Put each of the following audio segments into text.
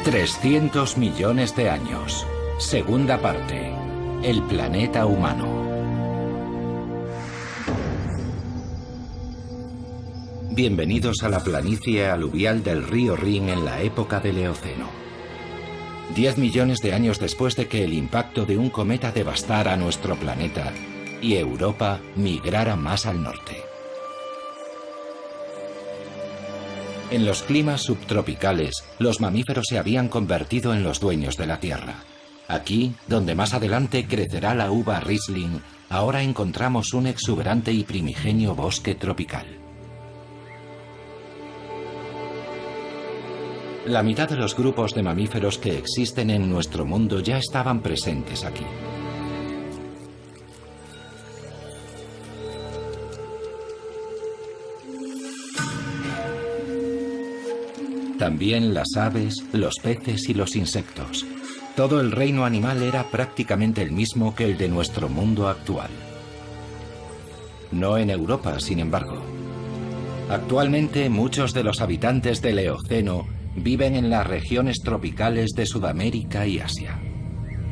300 millones de años. Segunda parte. El planeta humano. Bienvenidos a la planicie aluvial del río Rin en la época del Eoceno. 10 millones de años después de que el impacto de un cometa devastara nuestro planeta y Europa migrara más al norte. En los climas subtropicales, los mamíferos se habían convertido en los dueños de la Tierra. Aquí, donde más adelante crecerá la uva Riesling, ahora encontramos un exuberante y primigenio bosque tropical. La mitad de los grupos de mamíferos que existen en nuestro mundo ya estaban presentes aquí. También las aves, los peces y los insectos. Todo el reino animal era prácticamente el mismo que el de nuestro mundo actual. No en Europa, sin embargo. Actualmente, muchos de los habitantes del Eoceno viven en las regiones tropicales de Sudamérica y Asia.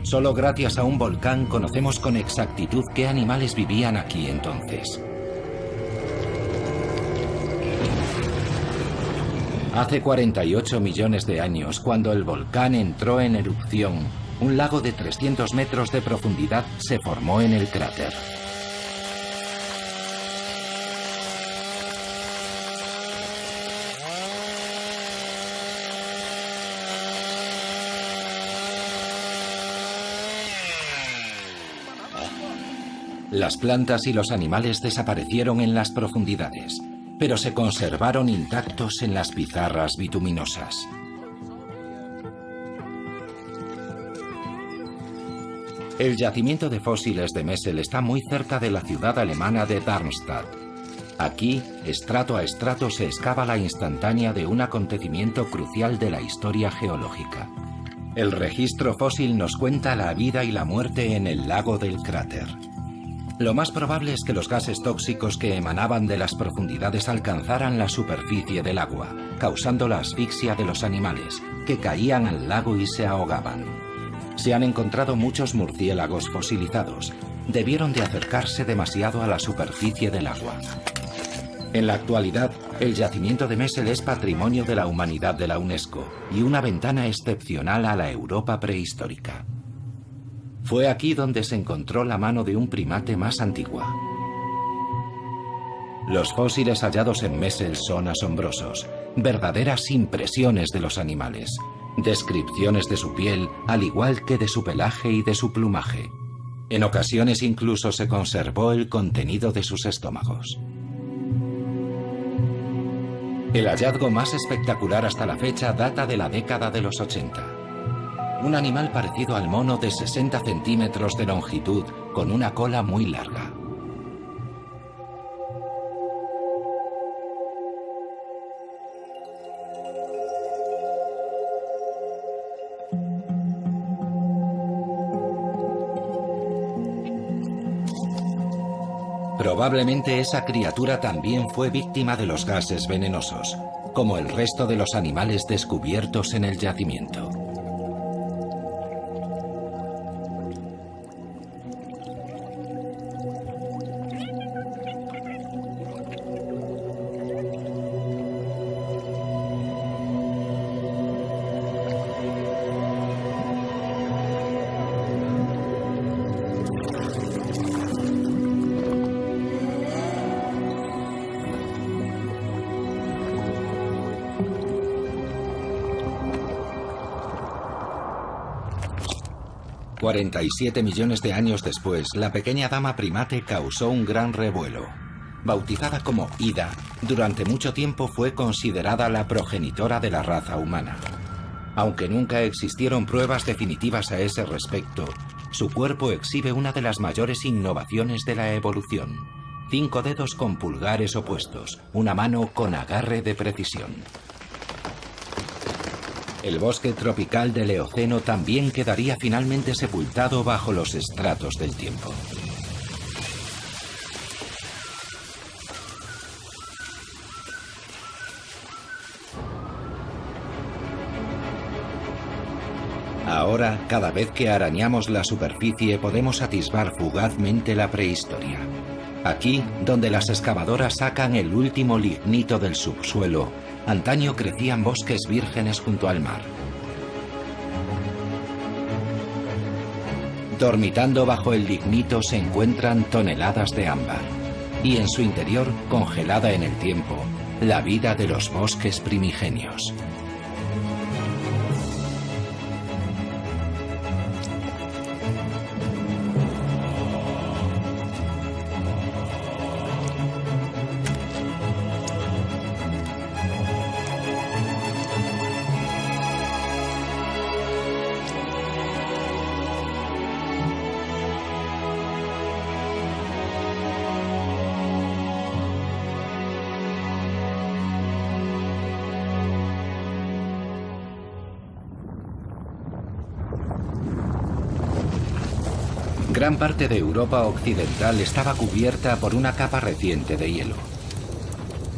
Solo gracias a un volcán conocemos con exactitud qué animales vivían aquí entonces. Hace 48 millones de años, cuando el volcán entró en erupción, un lago de 300 metros de profundidad se formó en el cráter. Las plantas y los animales desaparecieron en las profundidades, pero se conservaron intactos en las pizarras bituminosas. El yacimiento de fósiles de Messel está muy cerca de la ciudad alemana de Darmstadt. Aquí, estrato a estrato, se excava la instantánea de un acontecimiento crucial de la historia geológica. El registro fósil nos cuenta la vida y la muerte en el lago del cráter. Lo más probable es que los gases tóxicos que emanaban de las profundidades alcanzaran la superficie del agua, causando la asfixia de los animales, que caían al lago y se ahogaban. Se han encontrado muchos murciélagos fosilizados. Debieron de acercarse demasiado a la superficie del agua. En la actualidad, el yacimiento de Messel es Patrimonio de la Humanidad de la UNESCO y una ventana excepcional a la Europa prehistórica. Fue aquí donde se encontró la mano de un primate más antigua. Los fósiles hallados en Messel son asombrosos, verdaderas impresiones de los animales, descripciones de su piel, al igual que de su pelaje y de su plumaje. En ocasiones incluso se conservó el contenido de sus estómagos. El hallazgo más espectacular hasta la fecha data de la década de los 80. Un animal parecido al mono de 60 centímetros de longitud, con una cola muy larga. Probablemente esa criatura también fue víctima de los gases venenosos, como el resto de los animales descubiertos en el yacimiento. $47 millones de años después, la pequeña dama primate causó un gran revuelo. Bautizada como Ida, durante mucho tiempo fue considerada la progenitora de la raza humana. Aunque nunca existieron pruebas definitivas a ese respecto, su cuerpo exhibe una de las mayores innovaciones de la evolución: 5 dedos con pulgares opuestos, una mano con agarre de precisión. El bosque tropical del Eoceno también quedaría finalmente sepultado bajo los estratos del tiempo. Ahora, cada vez que arañamos la superficie podemos atisbar fugazmente la prehistoria. Aquí, donde las excavadoras sacan el último lignito del subsuelo, antaño crecían bosques vírgenes junto al mar. Dormitando bajo el lignito se encuentran toneladas de ámbar, y en su interior, congelada en el tiempo, la vida de los bosques primigenios. Gran parte de Europa occidental estaba cubierta por una capa reciente de hielo.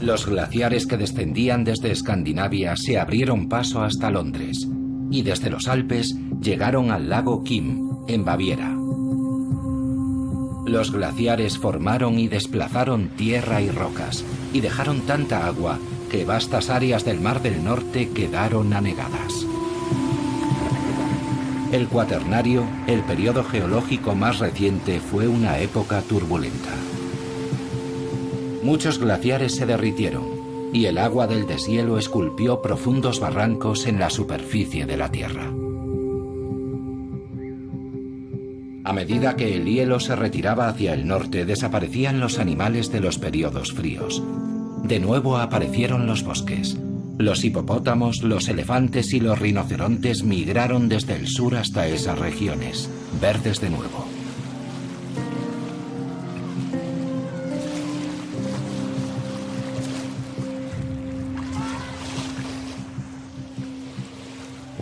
Los glaciares que descendían desde Escandinavia se abrieron paso hasta Londres y desde los Alpes llegaron al lago Kim, en Baviera. Los glaciares formaron y desplazaron tierra y rocas y dejaron tanta agua que vastas áreas del Mar del Norte quedaron anegadas. El Cuaternario, el periodo geológico más reciente, fue una época turbulenta. Muchos glaciares se derritieron y el agua del deshielo esculpió profundos barrancos en la superficie de la Tierra. A medida que el hielo se retiraba hacia el norte, desaparecían los animales de los periodos fríos. De nuevo aparecieron los bosques. Los hipopótamos, los elefantes y los rinocerontes migraron desde el sur hasta esas regiones, verdes de nuevo.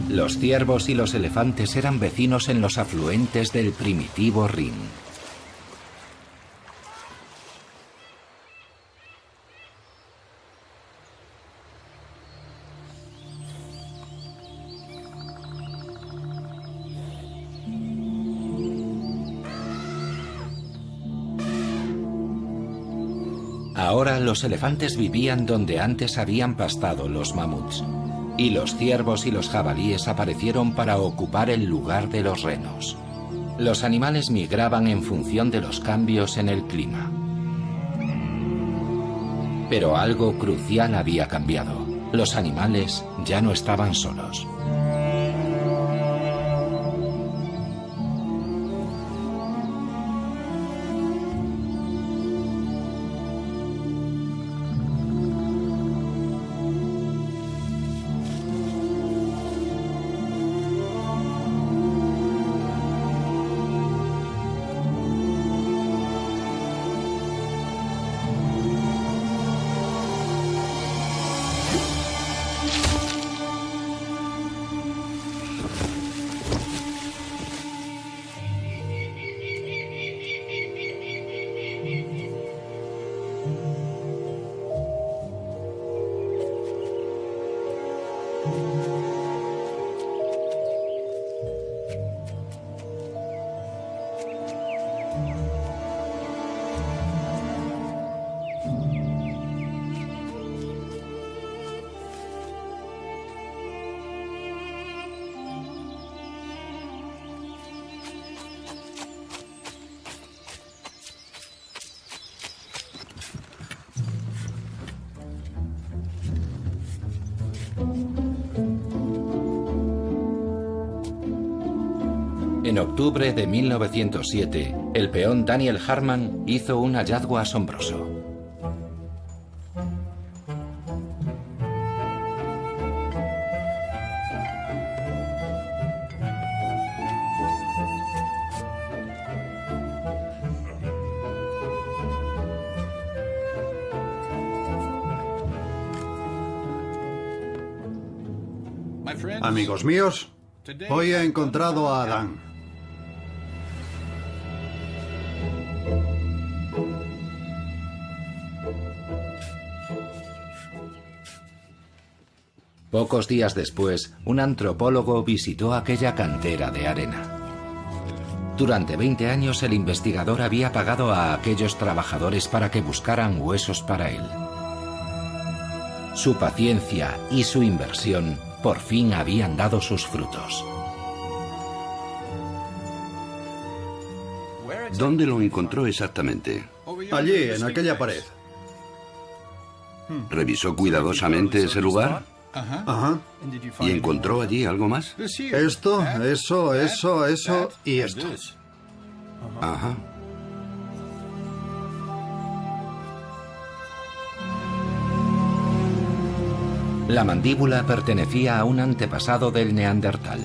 Los ciervos y los elefantes eran vecinos en los afluentes del primitivo Rin. Ahora los elefantes vivían donde antes habían pastado los mamuts, y los ciervos y los jabalíes aparecieron para ocupar el lugar de los renos. Los animales migraban en función de los cambios en el clima. Pero algo crucial había cambiado. Los animales ya no estaban solos. En octubre de 1907, el peón Daniel Harman hizo un hallazgo asombroso. Amigos míos, hoy he encontrado a Adán. Pocos días después, un antropólogo visitó aquella cantera de arena. Durante 20 años el investigador había pagado a aquellos trabajadores para que buscaran huesos para él. Su paciencia y su inversión por fin habían dado sus frutos. ¿Dónde lo encontró exactamente? Allí, en aquella pared. ¿Revisó cuidadosamente ese lugar? Ajá. ¿Y encontró allí algo más? Esto, eso y esto. Ajá. La mandíbula pertenecía a un antepasado del neandertal.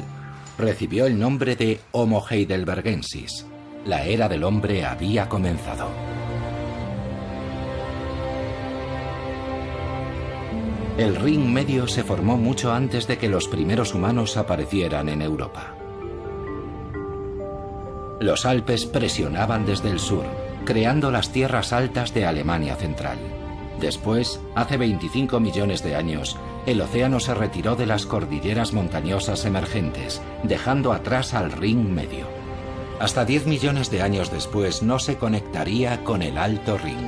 Recibió el nombre de Homo heidelbergensis. La era del hombre había comenzado. El ring medio se formó mucho antes de que los primeros humanos aparecieran en Europa. Los Alpes presionaban desde el sur, creando las tierras altas de Alemania Central. Después, hace 25 millones de años, el océano se retiró de las cordilleras montañosas emergentes, dejando atrás al ring medio. Hasta 10 millones de años después no se conectaría con el Alto Ring.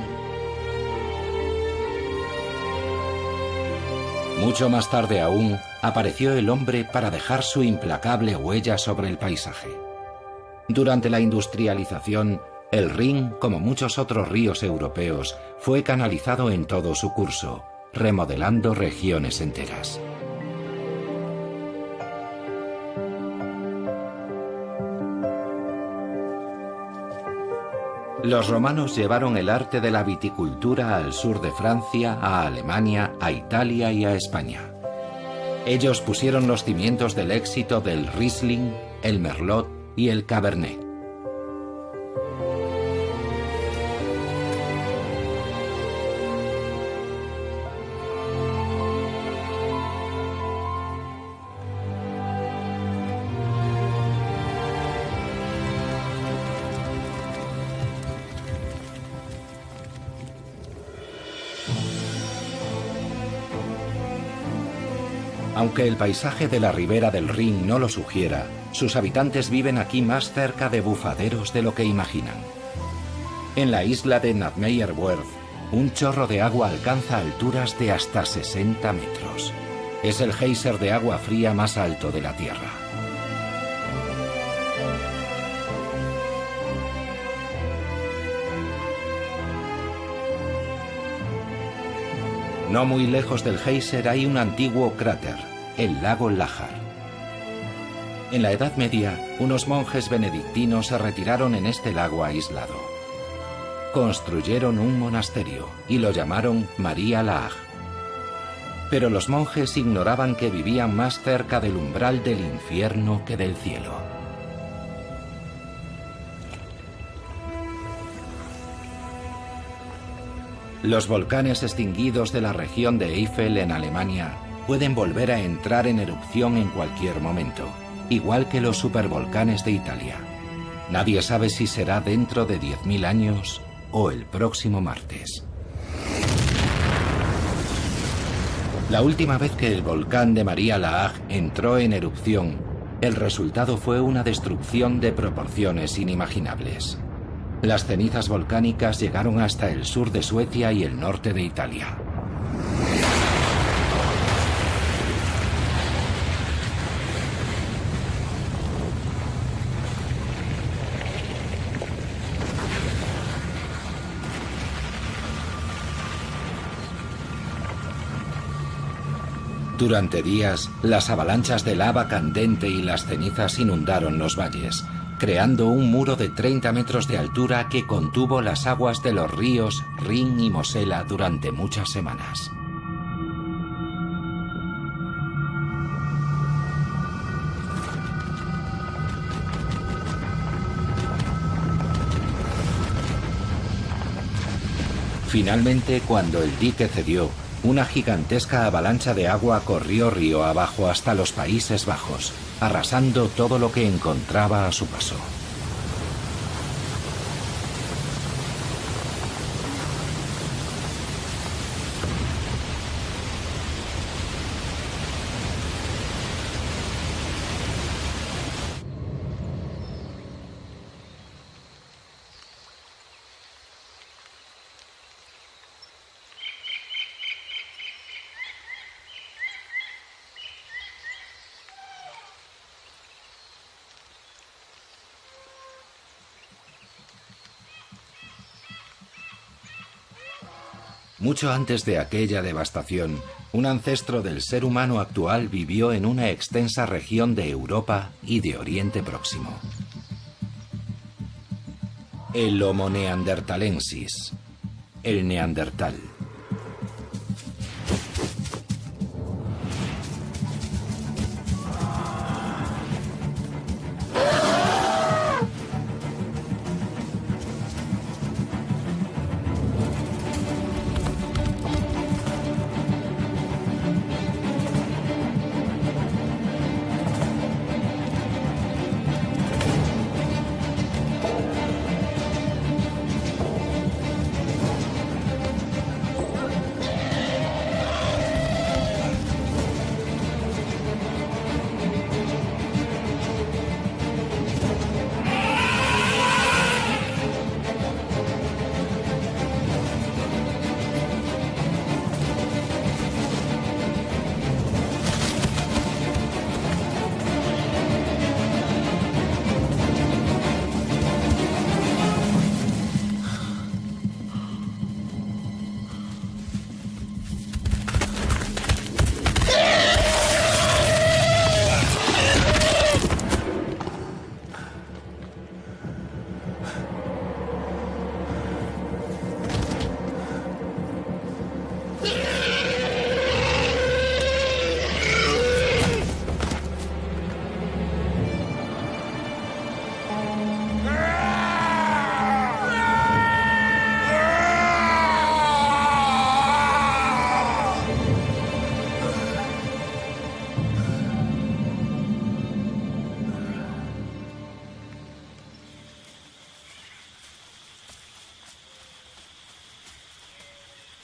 Mucho más tarde aún, apareció el hombre para dejar su implacable huella sobre el paisaje. Durante la industrialización, el Rin, como muchos otros ríos europeos, fue canalizado en todo su curso, remodelando regiones enteras. Los romanos llevaron el arte de la viticultura al sur de Francia, a Alemania, a Italia y a España. Ellos pusieron los cimientos del éxito del Riesling, el Merlot y el Cabernet. Aunque el paisaje de la ribera del Rin no lo sugiera, sus habitantes viven aquí más cerca de bufaderos de lo que imaginan. En la isla de Nadmeyerwerf, un chorro de agua alcanza alturas de hasta 60 metros. Es el geyser de agua fría más alto de la Tierra. No muy lejos del geyser hay un antiguo cráter, el lago Lachar. En la Edad Media, unos monjes benedictinos se retiraron en este lago aislado. Construyeron un monasterio y lo llamaron María Laach. Pero los monjes ignoraban que vivían más cerca del umbral del infierno que del cielo. Los volcanes extinguidos de la región de Eifel en Alemania pueden volver a entrar en erupción en cualquier momento, igual que los supervolcanes de Italia. Nadie sabe si será dentro de 10.000 años o el próximo martes. La última vez que el volcán de María Laach entró en erupción, el resultado fue una destrucción de proporciones inimaginables. Las cenizas volcánicas llegaron hasta el sur de Suecia y el norte de Italia. Durante días, las avalanchas de lava candente y las cenizas inundaron los valles, creando un muro de 30 metros de altura que contuvo las aguas de los ríos Rin y Mosela durante muchas semanas. Finalmente, cuando el dique cedió, una gigantesca avalancha de agua corrió río abajo hasta los Países Bajos, arrasando todo lo que encontraba a su paso. Mucho antes de aquella devastación, un ancestro del ser humano actual vivió en una extensa región de Europa y de Oriente Próximo. El Homo neanderthalensis, el neandertal.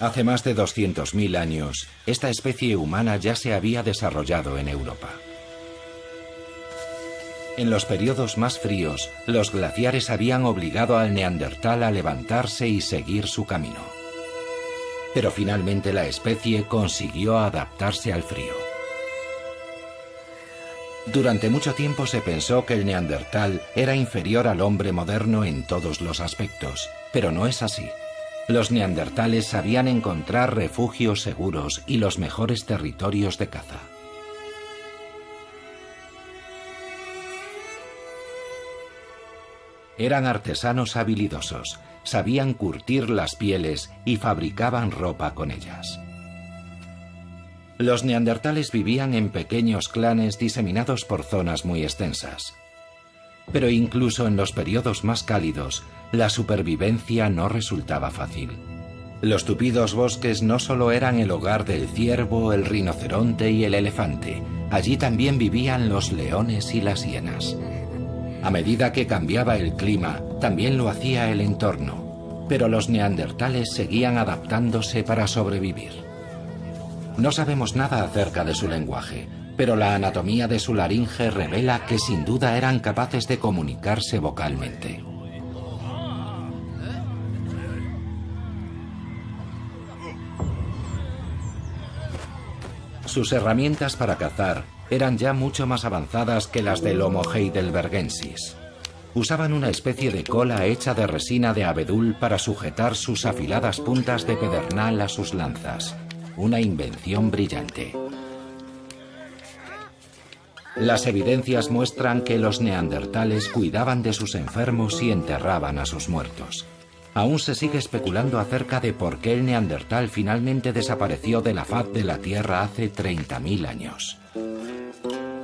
Hace más de 200.000 años, esta especie humana ya se había desarrollado en Europa. En los periodos más fríos, los glaciares habían obligado al neandertal a levantarse y seguir su camino. Pero finalmente la especie consiguió adaptarse al frío. Durante mucho tiempo se pensó que el neandertal era inferior al hombre moderno en todos los aspectos, pero no es así. Los neandertales sabían encontrar refugios seguros y los mejores territorios de caza. Eran artesanos habilidosos, sabían curtir las pieles y fabricaban ropa con ellas. Los neandertales vivían en pequeños clanes diseminados por zonas muy extensas. Pero incluso en los periodos más cálidos, la supervivencia no resultaba fácil. Los tupidos bosques no solo eran el hogar del ciervo, el rinoceronte y el elefante, allí también vivían los leones y las hienas. A medida que cambiaba el clima, también lo hacía el entorno, pero los neandertales seguían adaptándose para sobrevivir. No sabemos nada acerca de su lenguaje, pero la anatomía de su laringe revela que sin duda eran capaces de comunicarse vocalmente. Sus herramientas para cazar eran ya mucho más avanzadas que las del Homo heidelbergensis. Usaban una especie de cola hecha de resina de abedul para sujetar sus afiladas puntas de pedernal a sus lanzas. Una invención brillante. Las evidencias muestran que los neandertales cuidaban de sus enfermos y enterraban a sus muertos. Aún se sigue especulando acerca de por qué el neandertal finalmente desapareció de la faz de la Tierra hace 30.000 años.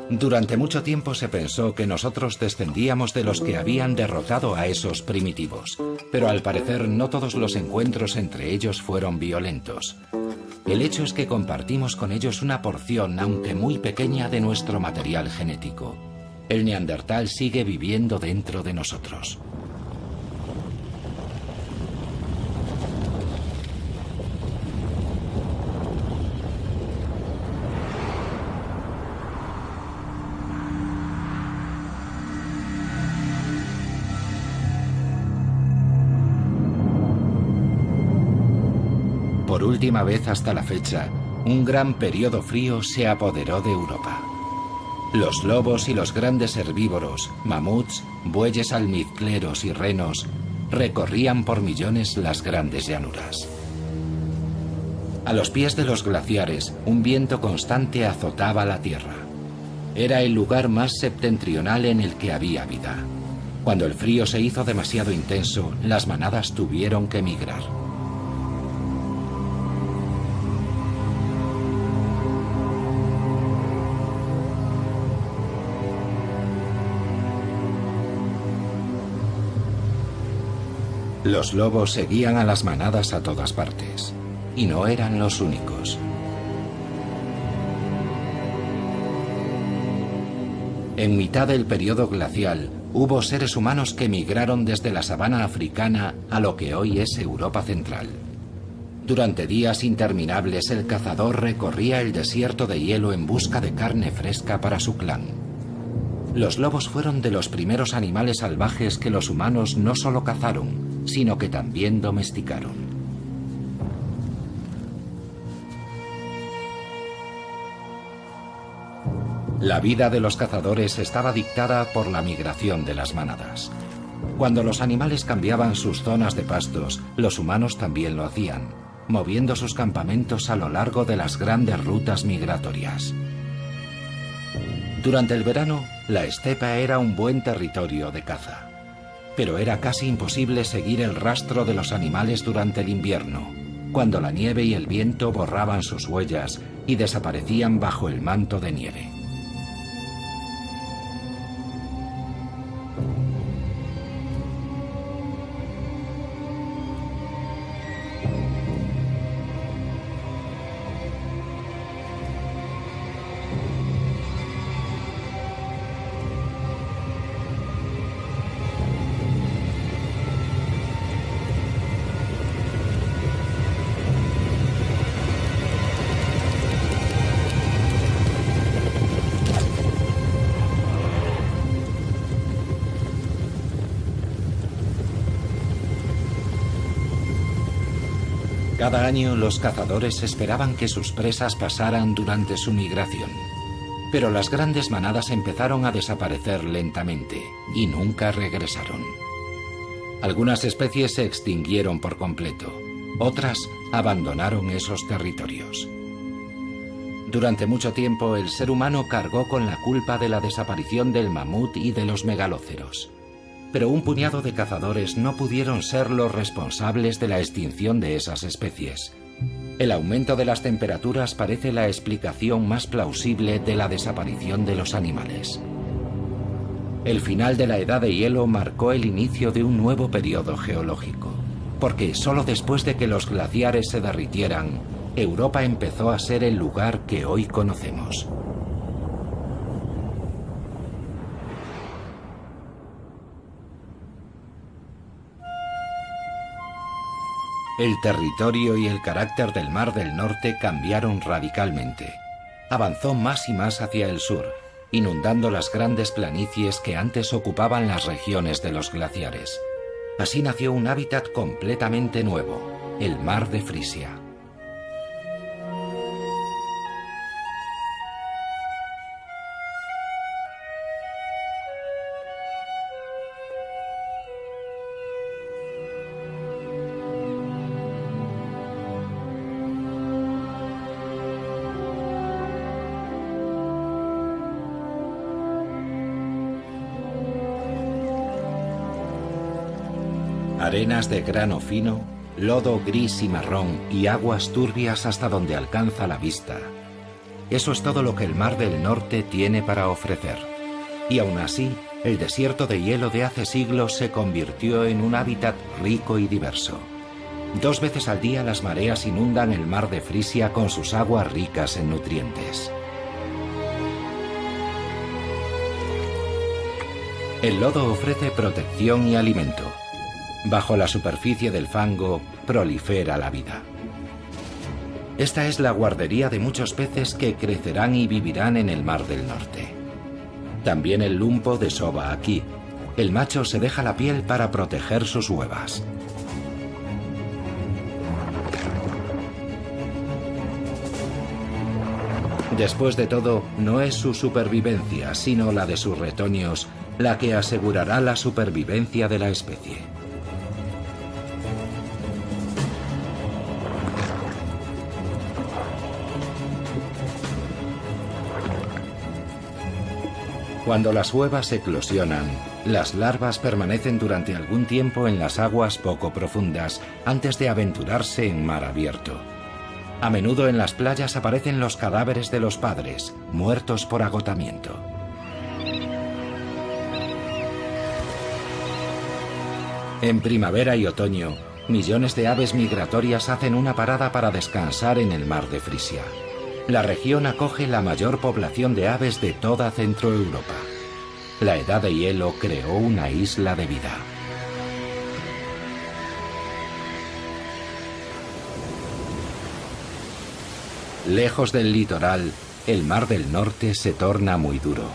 Durante mucho tiempo se pensó que nosotros descendíamos de los que habían derrotado a esos primitivos, pero al parecer no todos los encuentros entre ellos fueron violentos. El hecho es que compartimos con ellos una porción, aunque muy pequeña, de nuestro material genético. El neandertal sigue viviendo dentro de nosotros. Por última vez hasta la fecha, un gran periodo frío se apoderó de Europa. Los lobos y los grandes herbívoros, mamuts, bueyes almizcleros y renos, recorrían por millones las grandes llanuras. A los pies de los glaciares, un viento constante azotaba la tierra. Era el lugar más septentrional en el que había vida. Cuando el frío se hizo demasiado intenso, las manadas tuvieron que migrar. Los lobos seguían a las manadas a todas partes, y no eran los únicos. En mitad del periodo glacial, hubo seres humanos que migraron desde la sabana africana a lo que hoy es Europa Central. Durante días interminables, el cazador recorría el desierto de hielo en busca de carne fresca para su clan. Los lobos fueron de los primeros animales salvajes que los humanos no solo cazaron, sino que también domesticaron. La vida de los cazadores estaba dictada por la migración de las manadas. Cuando los animales cambiaban sus zonas de pastos, los humanos también lo hacían, moviendo sus campamentos a lo largo de las grandes rutas migratorias. Durante el verano, la estepa era un buen territorio de caza. Pero era casi imposible seguir el rastro de los animales durante el invierno, cuando la nieve y el viento borraban sus huellas y desaparecían bajo el manto de nieve. Cada año los cazadores esperaban que sus presas pasaran durante su migración. Pero las grandes manadas empezaron a desaparecer lentamente y nunca regresaron. Algunas especies se extinguieron por completo, otras abandonaron esos territorios. Durante mucho tiempo el ser humano cargó con la culpa de la desaparición del mamut y de los megalóceros. Pero un puñado de cazadores no pudieron ser los responsables de la extinción de esas especies. El aumento de las temperaturas parece la explicación más plausible de la desaparición de los animales. El final de la edad de hielo marcó el inicio de un nuevo periodo geológico, porque solo después de que los glaciares se derritieran, Europa empezó a ser el lugar que hoy conocemos. El territorio y el carácter del Mar del Norte cambiaron radicalmente. Avanzó más y más hacia el sur, inundando las grandes planicies que antes ocupaban las regiones de los glaciares. Así nació un hábitat completamente nuevo, el Mar de Frisia. Arenas de grano fino, lodo gris y marrón y aguas turbias hasta donde alcanza la vista. Eso es todo lo que el Mar del Norte tiene para ofrecer. Y aún así, el desierto de hielo de hace siglos se convirtió en un hábitat rico y diverso. 2 veces al día las mareas inundan el Mar de Frisia con sus aguas ricas en nutrientes. El lodo ofrece protección y alimento. Bajo la superficie del fango prolifera la vida. Esta es la guardería de muchos peces que crecerán y vivirán en el Mar del Norte. También el lumpo desova aquí. El macho se deja la piel para proteger sus huevas. Después de todo, no es su supervivencia, sino la de sus retoños, la que asegurará la supervivencia de la especie. Cuando las huevas eclosionan, las larvas permanecen durante algún tiempo en las aguas poco profundas antes de aventurarse en mar abierto. A menudo en las playas aparecen los cadáveres de los padres, muertos por agotamiento. En primavera y otoño, millones de aves migratorias hacen una parada para descansar en el mar de Frisia. La región acoge la mayor población de aves de toda Centroeuropa. La Edad de Hielo creó una isla de vida. Lejos del litoral, el Mar del Norte se torna muy duro.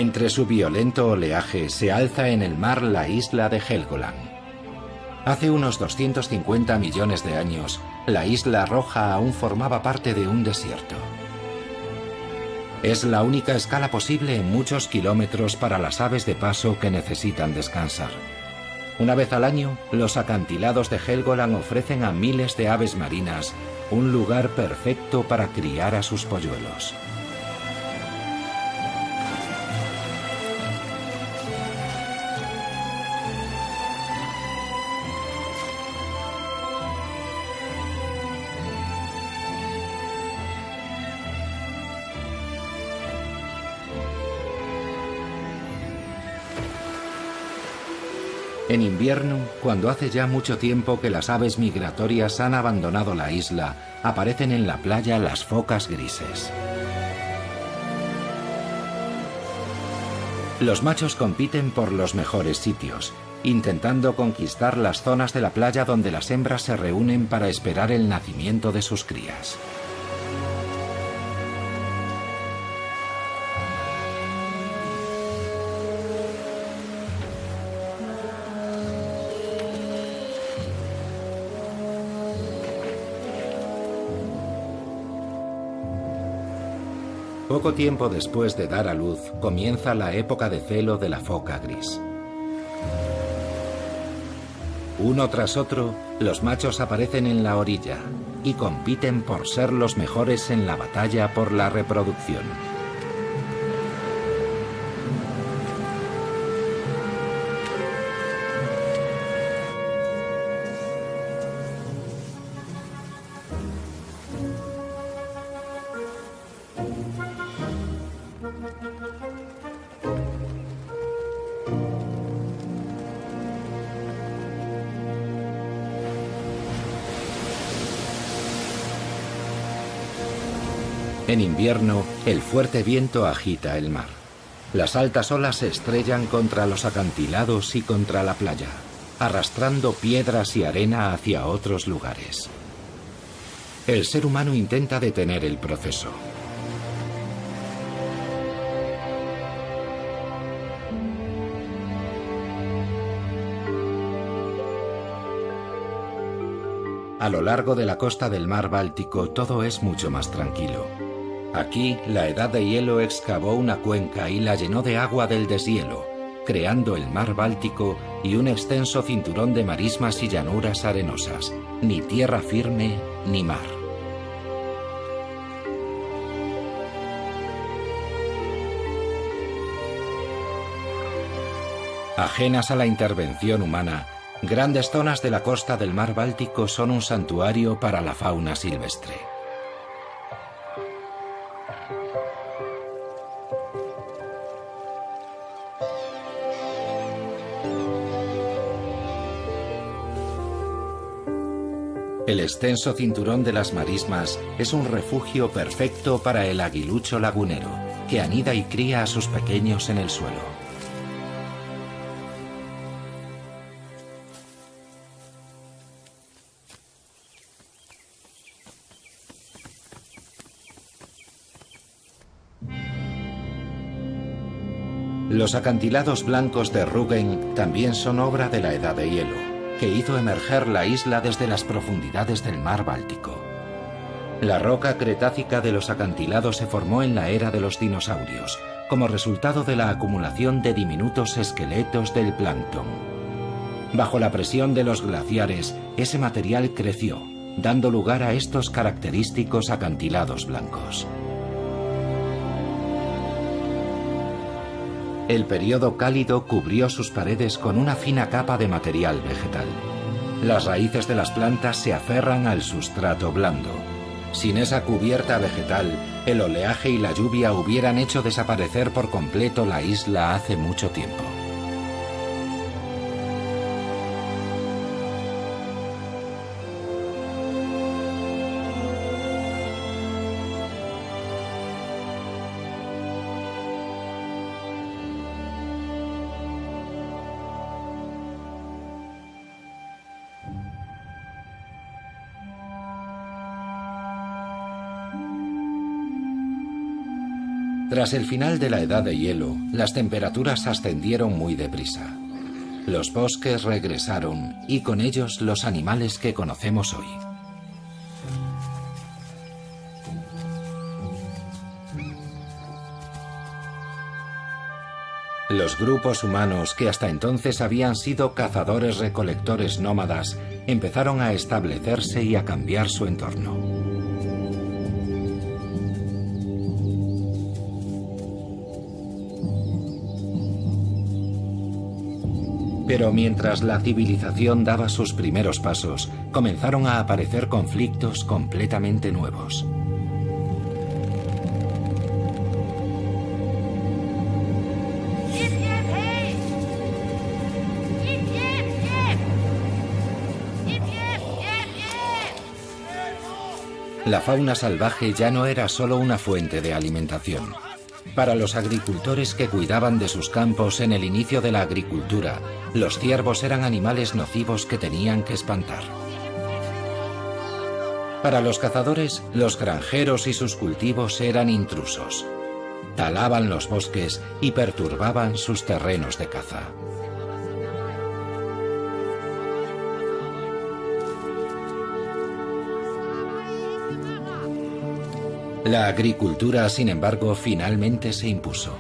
Entre su violento oleaje se alza en el mar la isla de Helgoland. Hace unos 250 millones de años, la Isla Roja aún formaba parte de un desierto. Es la única escala posible en muchos kilómetros para las aves de paso que necesitan descansar. Una vez al año, los acantilados de Helgoland ofrecen a miles de aves marinas un lugar perfecto para criar a sus polluelos. En invierno, cuando hace ya mucho tiempo que las aves migratorias han abandonado la isla, aparecen en la playa las focas grises. Los machos compiten por los mejores sitios, intentando conquistar las zonas de la playa donde las hembras se reúnen para esperar el nacimiento de sus crías. Poco tiempo después de dar a luz, comienza la época de celo de la foca gris. Uno tras otro, los machos aparecen en la orilla y compiten por ser los mejores en la batalla por la reproducción. En invierno, el fuerte viento agita el mar. Las altas olas se estrellan contra los acantilados y contra la playa, arrastrando piedras y arena hacia otros lugares. El ser humano intenta detener el proceso. A lo largo de la costa del mar Báltico todo es mucho más tranquilo. Aquí, la Edad de Hielo excavó una cuenca y la llenó de agua del deshielo, creando el mar Báltico y un extenso cinturón de marismas y llanuras arenosas, ni tierra firme ni mar. Ajenas a la intervención humana, grandes zonas de la costa del mar Báltico son un santuario para la fauna silvestre. El extenso cinturón de las marismas es un refugio perfecto para el aguilucho lagunero, que anida y cría a sus pequeños en el suelo. Los acantilados blancos de Rügen también son obra de la Edad de Hielo, que hizo emerger la isla desde las profundidades del mar Báltico. La roca cretácica de los acantilados se formó en la era de los dinosaurios, como resultado de la acumulación de diminutos esqueletos del plancton. Bajo la presión de los glaciares, ese material creció, dando lugar a estos característicos acantilados blancos. El período cálido cubrió sus paredes con una fina capa de material vegetal. Las raíces de las plantas se aferran al sustrato blando. Sin esa cubierta vegetal, el oleaje y la lluvia hubieran hecho desaparecer por completo la isla hace mucho tiempo. Tras el final de la edad de hielo, las temperaturas ascendieron muy deprisa. Los bosques regresaron y con ellos los animales que conocemos hoy. Los grupos humanos que hasta entonces habían sido cazadores-recolectores nómadas empezaron a establecerse y a cambiar su entorno. Pero mientras la civilización daba sus primeros pasos, comenzaron a aparecer conflictos completamente nuevos. La fauna salvaje ya no era solo una fuente de alimentación. Para los agricultores que cuidaban de sus campos en el inicio de la agricultura, los ciervos eran animales nocivos que tenían que espantar. Para los cazadores, los granjeros y sus cultivos eran intrusos. Talaban los bosques y perturbaban sus terrenos de caza. La agricultura, sin embargo, finalmente se impuso.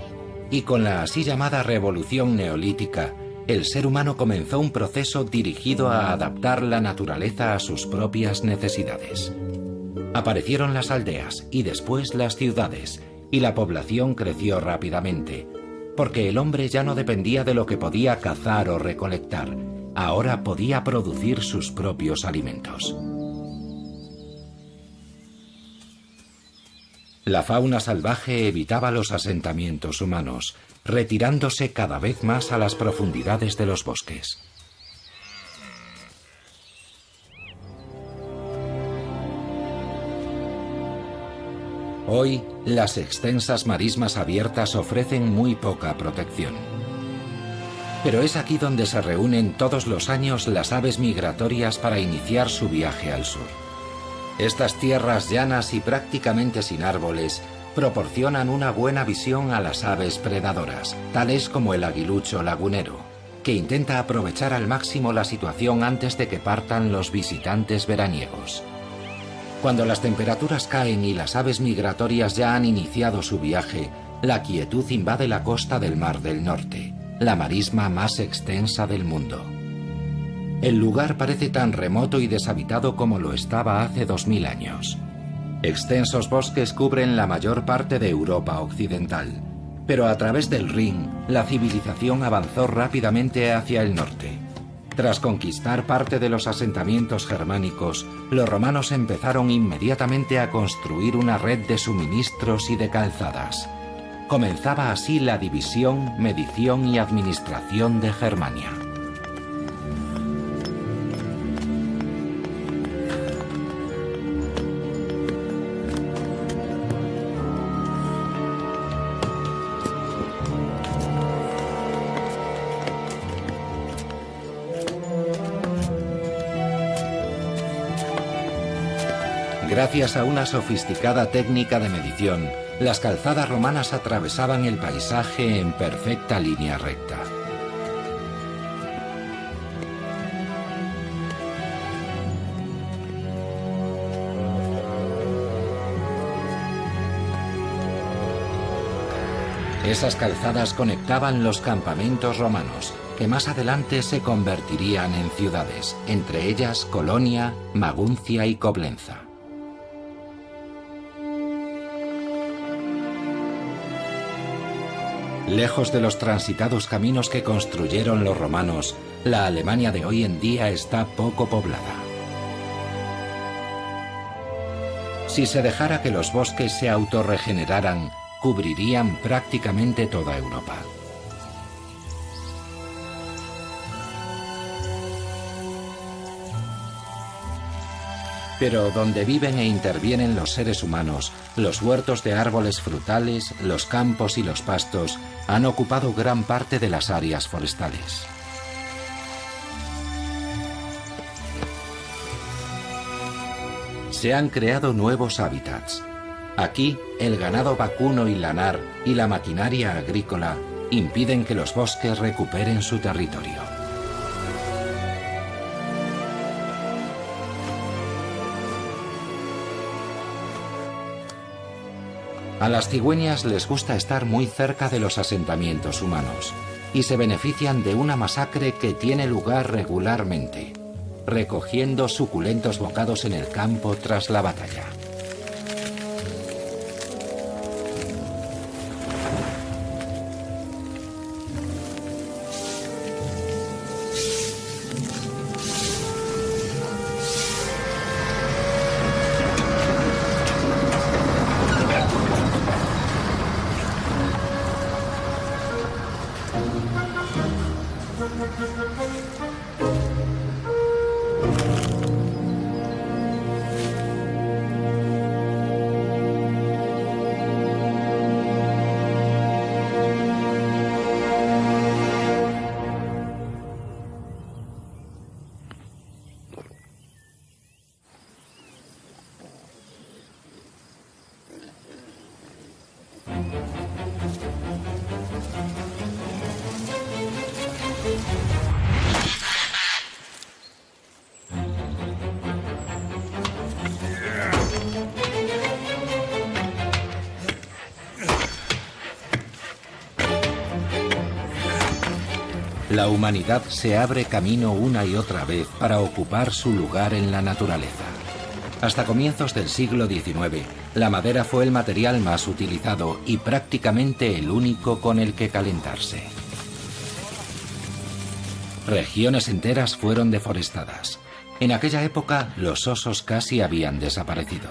Y con la así llamada Revolución Neolítica, el ser humano comenzó un proceso dirigido a adaptar la naturaleza a sus propias necesidades. Aparecieron las aldeas y después las ciudades, y la población creció rápidamente, porque el hombre ya no dependía de lo que podía cazar o recolectar, ahora podía producir sus propios alimentos. La fauna salvaje evitaba los asentamientos humanos, retirándose cada vez más a las profundidades de los bosques. Hoy, las extensas marismas abiertas ofrecen muy poca protección. Pero es aquí donde se reúnen todos los años las aves migratorias para iniciar su viaje al sur. Estas tierras llanas y prácticamente sin árboles proporcionan una buena visión a las aves predadoras, tales como el aguilucho lagunero, que intenta aprovechar al máximo la situación antes de que partan los visitantes veraniegos. Cuando las temperaturas caen y las aves migratorias ya han iniciado su viaje, la quietud invade la costa del Mar del Norte, la marisma más extensa del mundo. El lugar parece tan remoto y deshabitado como lo estaba hace 2000 años. Extensos bosques cubren la mayor parte de Europa occidental, pero a través del Rin, la civilización avanzó rápidamente hacia el norte. Tras conquistar parte de los asentamientos germánicos, los romanos empezaron inmediatamente a construir una red de suministros y de calzadas. Comenzaba así la división, medición y administración de Germania. Gracias a una sofisticada técnica de medición, las calzadas romanas atravesaban el paisaje en perfecta línea recta. Esas calzadas conectaban los campamentos romanos, que más adelante se convertirían en ciudades, entre ellas Colonia, Maguncia y Coblenza. Lejos de los transitados caminos que construyeron los romanos, la Alemania de hoy en día está poco poblada. Si se dejara que los bosques se autorregeneraran, cubrirían prácticamente toda Europa. Pero donde viven e intervienen los seres humanos, los huertos de árboles frutales, los campos y los pastos han ocupado gran parte de las áreas forestales. Se han creado nuevos hábitats. Aquí, el ganado vacuno y lanar y la maquinaria agrícola impiden que los bosques recuperen su territorio. A las cigüeñas les gusta estar muy cerca de los asentamientos humanos y se benefician de una masacre que tiene lugar regularmente, recogiendo suculentos bocados en el campo tras la batalla. La humanidad se abre camino una y otra vez para ocupar su lugar en la naturaleza. Hasta comienzos del siglo XIX, la madera fue el material más utilizado y prácticamente el único con el que calentarse. Regiones enteras fueron deforestadas. En aquella época, los osos casi habían desaparecido.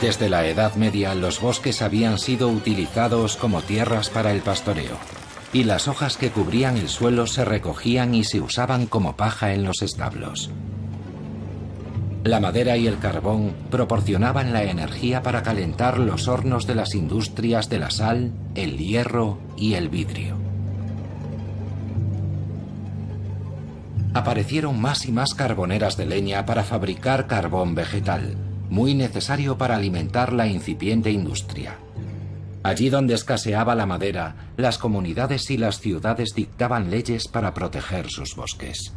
Desde la Edad Media, los bosques habían sido utilizados como tierras para el pastoreo, y las hojas que cubrían el suelo se recogían y se usaban como paja en los establos. La madera y el carbón proporcionaban la energía para calentar los hornos de las industrias de la sal, el hierro y el vidrio. Aparecieron más y más carboneras de leña para fabricar carbón vegetal, muy necesario para alimentar la incipiente industria. Allí donde escaseaba la madera, las comunidades y las ciudades dictaban leyes para proteger sus bosques.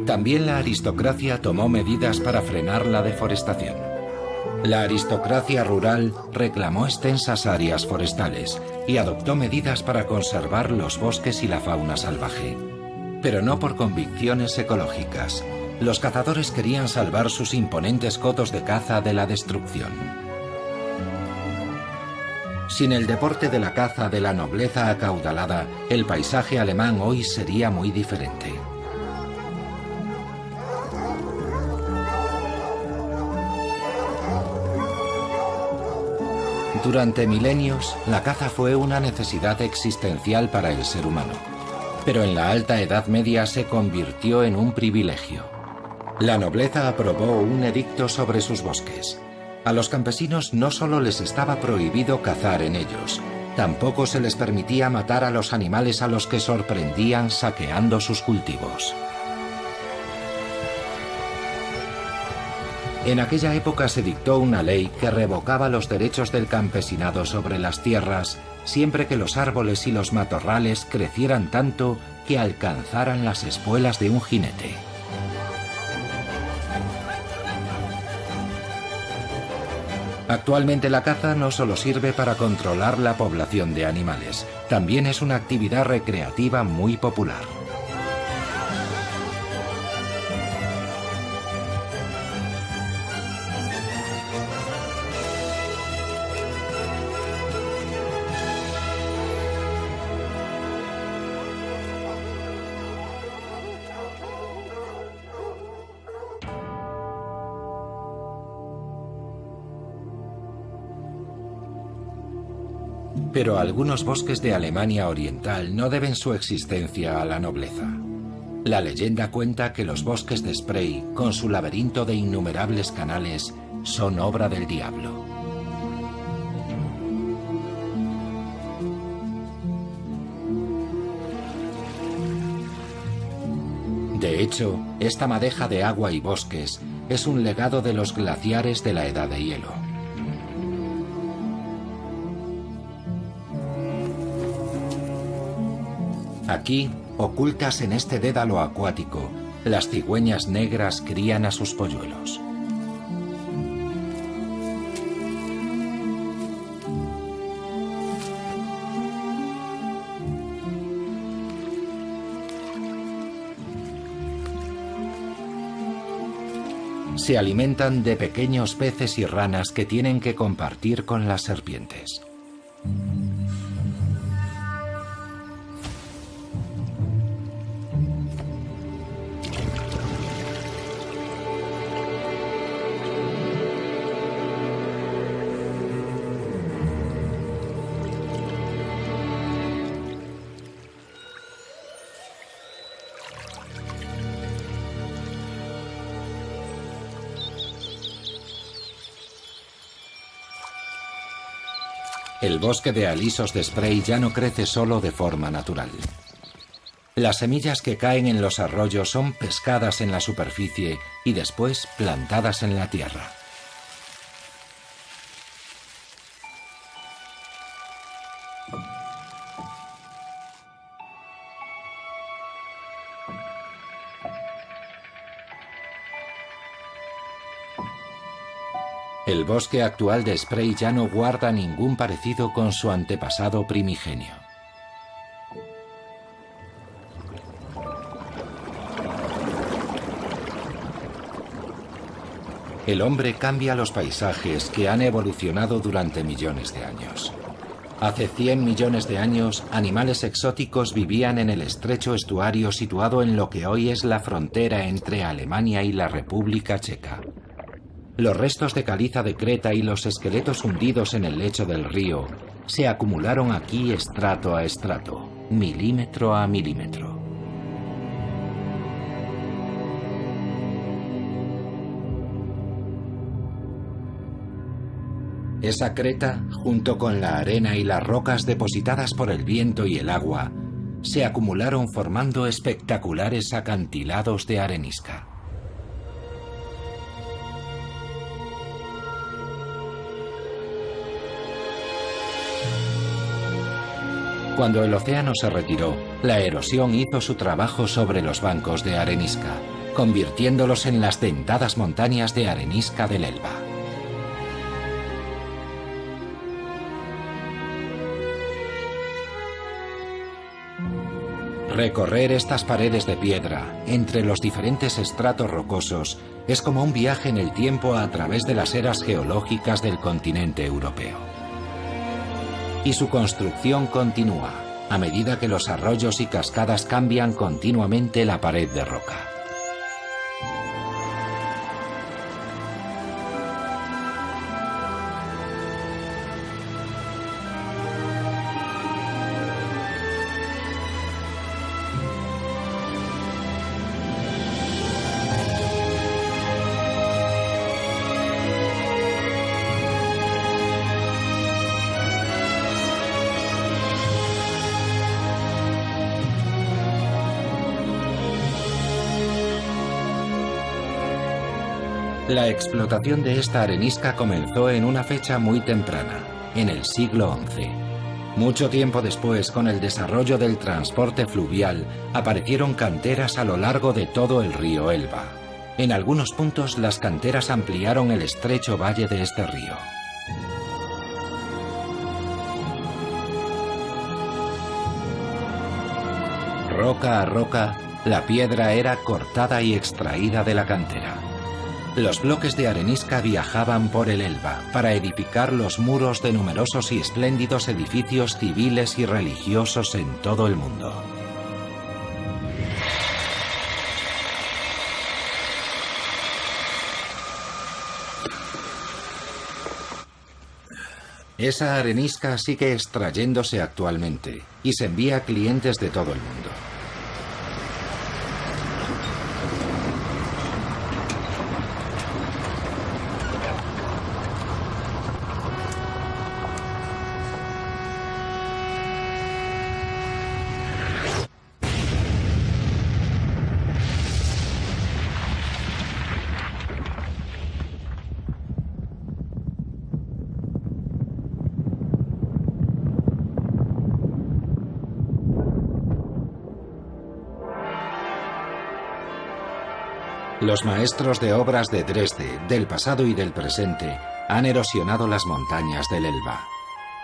También la aristocracia tomó medidas para frenar la deforestación. La aristocracia rural reclamó extensas áreas forestales y adoptó medidas para conservar los bosques y la fauna salvaje. Pero no por convicciones ecológicas. Los cazadores querían salvar sus imponentes cotos de caza de la destrucción. Sin el deporte de la caza de la nobleza acaudalada, el paisaje alemán hoy sería muy diferente. Durante milenios, la caza fue una necesidad existencial para el ser humano. Pero en la Alta Edad Media se convirtió en un privilegio. La nobleza aprobó un edicto sobre sus bosques. A los campesinos no solo les estaba prohibido cazar en ellos, tampoco se les permitía matar a los animales a los que sorprendían saqueando sus cultivos. En aquella época se dictó una ley que revocaba los derechos del campesinado sobre las tierras siempre que los árboles y los matorrales crecieran tanto que alcanzaran las espuelas de un jinete. Actualmente la caza no solo sirve para controlar la población de animales, también es una actividad recreativa muy popular. Pero algunos bosques de Alemania Oriental no deben su existencia a la nobleza. La leyenda cuenta que los bosques de Spray, con su laberinto de innumerables canales, son obra del diablo. De hecho, esta madeja de agua y bosques es un legado de los glaciares de la Edad de Hielo. Aquí, ocultas en este dédalo acuático, las cigüeñas negras crían a sus polluelos. Se alimentan de pequeños peces y ranas que tienen que compartir con las serpientes. El bosque de alisos de Spray ya no crece solo de forma natural. Las semillas que caen en los arroyos son pescadas en la superficie y después plantadas en la tierra. El bosque actual de Spray ya no guarda ningún parecido con su antepasado primigenio. El hombre cambia los paisajes que han evolucionado durante millones de años. Hace 100 millones de años, animales exóticos vivían en el estrecho estuario situado en lo que hoy es la frontera entre Alemania y la República Checa. Los restos de caliza de Creta y los esqueletos hundidos en el lecho del río se acumularon aquí estrato a estrato, milímetro a milímetro. Esa creta, junto con la arena y las rocas depositadas por el viento y el agua, se acumularon formando espectaculares acantilados de arenisca. Cuando el océano se retiró, la erosión hizo su trabajo sobre los bancos de arenisca, convirtiéndolos en las dentadas montañas de arenisca del Elba. Recorrer estas paredes de piedra, entre los diferentes estratos rocosos, es como un viaje en el tiempo a través de las eras geológicas del continente europeo. Y su construcción continúa, a medida que los arroyos y cascadas cambian continuamente la pared de roca. La explotación de esta arenisca comenzó en una fecha muy temprana, en el siglo XI. Mucho tiempo después, con el desarrollo del transporte fluvial, aparecieron canteras a lo largo de todo el río Elba. En algunos puntos, las canteras ampliaron el estrecho valle de este río. Roca a roca, la piedra era cortada y extraída de la cantera. Los bloques de arenisca viajaban por el Elba para edificar los muros de numerosos y espléndidos edificios civiles y religiosos en todo el mundo. Esa arenisca sigue extrayéndose actualmente y se envía a clientes de todo el mundo. Los maestros de obras de Dresde, del pasado y del presente, han erosionado las montañas del Elba.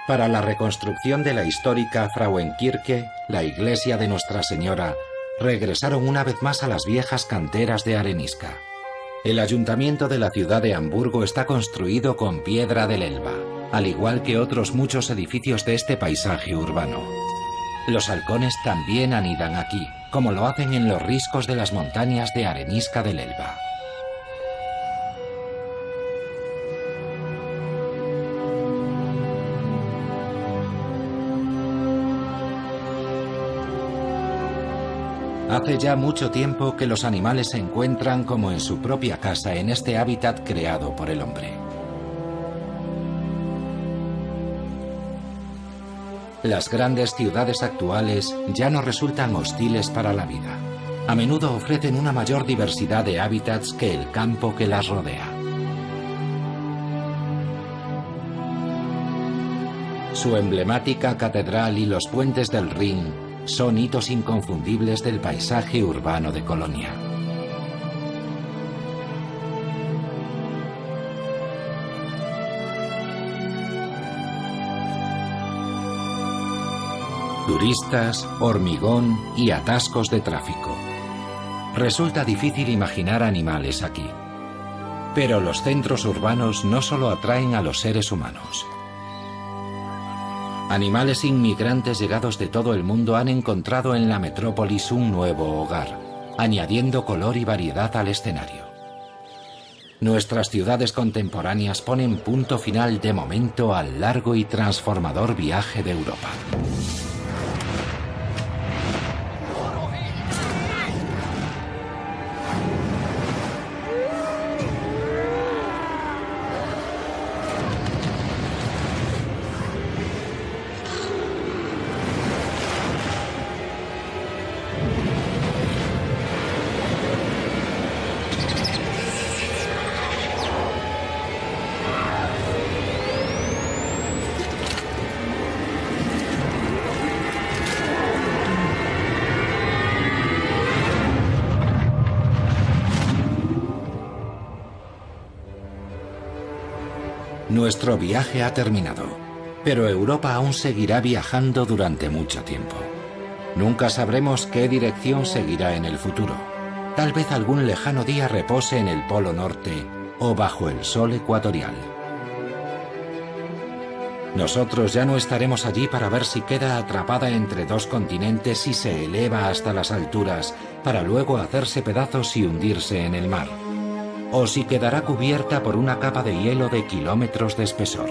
Para la reconstrucción de la histórica Frauenkirche, la iglesia de Nuestra Señora, regresaron una vez más a las viejas canteras de arenisca. El ayuntamiento de la ciudad de Hamburgo está construido con piedra del Elba, al igual que otros muchos edificios de este paisaje urbano. Los halcones también anidan aquí, como lo hacen en los riscos de las montañas de arenisca del Elba. Hace ya mucho tiempo que los animales se encuentran como en su propia casa en este hábitat creado por el hombre. Las grandes ciudades actuales ya no resultan hostiles para la vida. A menudo ofrecen una mayor diversidad de hábitats que el campo que las rodea. Su emblemática catedral y los puentes del Rin son hitos inconfundibles del paisaje urbano de Colonia. Turistas, hormigón y atascos de tráfico. Resulta difícil imaginar animales aquí. Pero los centros urbanos no solo atraen a los seres humanos. Animales inmigrantes llegados de todo el mundo han encontrado en la metrópolis un nuevo hogar, añadiendo color y variedad al escenario. Nuestras ciudades contemporáneas ponen punto final de momento al largo y transformador viaje de Europa. Nuestro viaje ha terminado, pero Europa aún seguirá viajando durante mucho tiempo. Nunca sabremos qué dirección seguirá en el futuro. Tal vez algún lejano día repose en el Polo Norte o bajo el sol ecuatorial. Nosotros ya no estaremos allí para ver si queda atrapada entre dos continentes y se eleva hasta las alturas para luego hacerse pedazos y hundirse en el mar. O si quedará cubierta por una capa de hielo de kilómetros de espesor.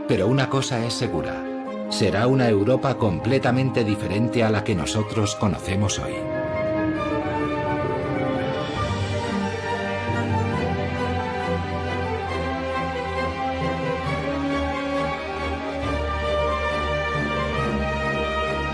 Pero una cosa es segura, será una Europa completamente diferente a la que nosotros conocemos hoy.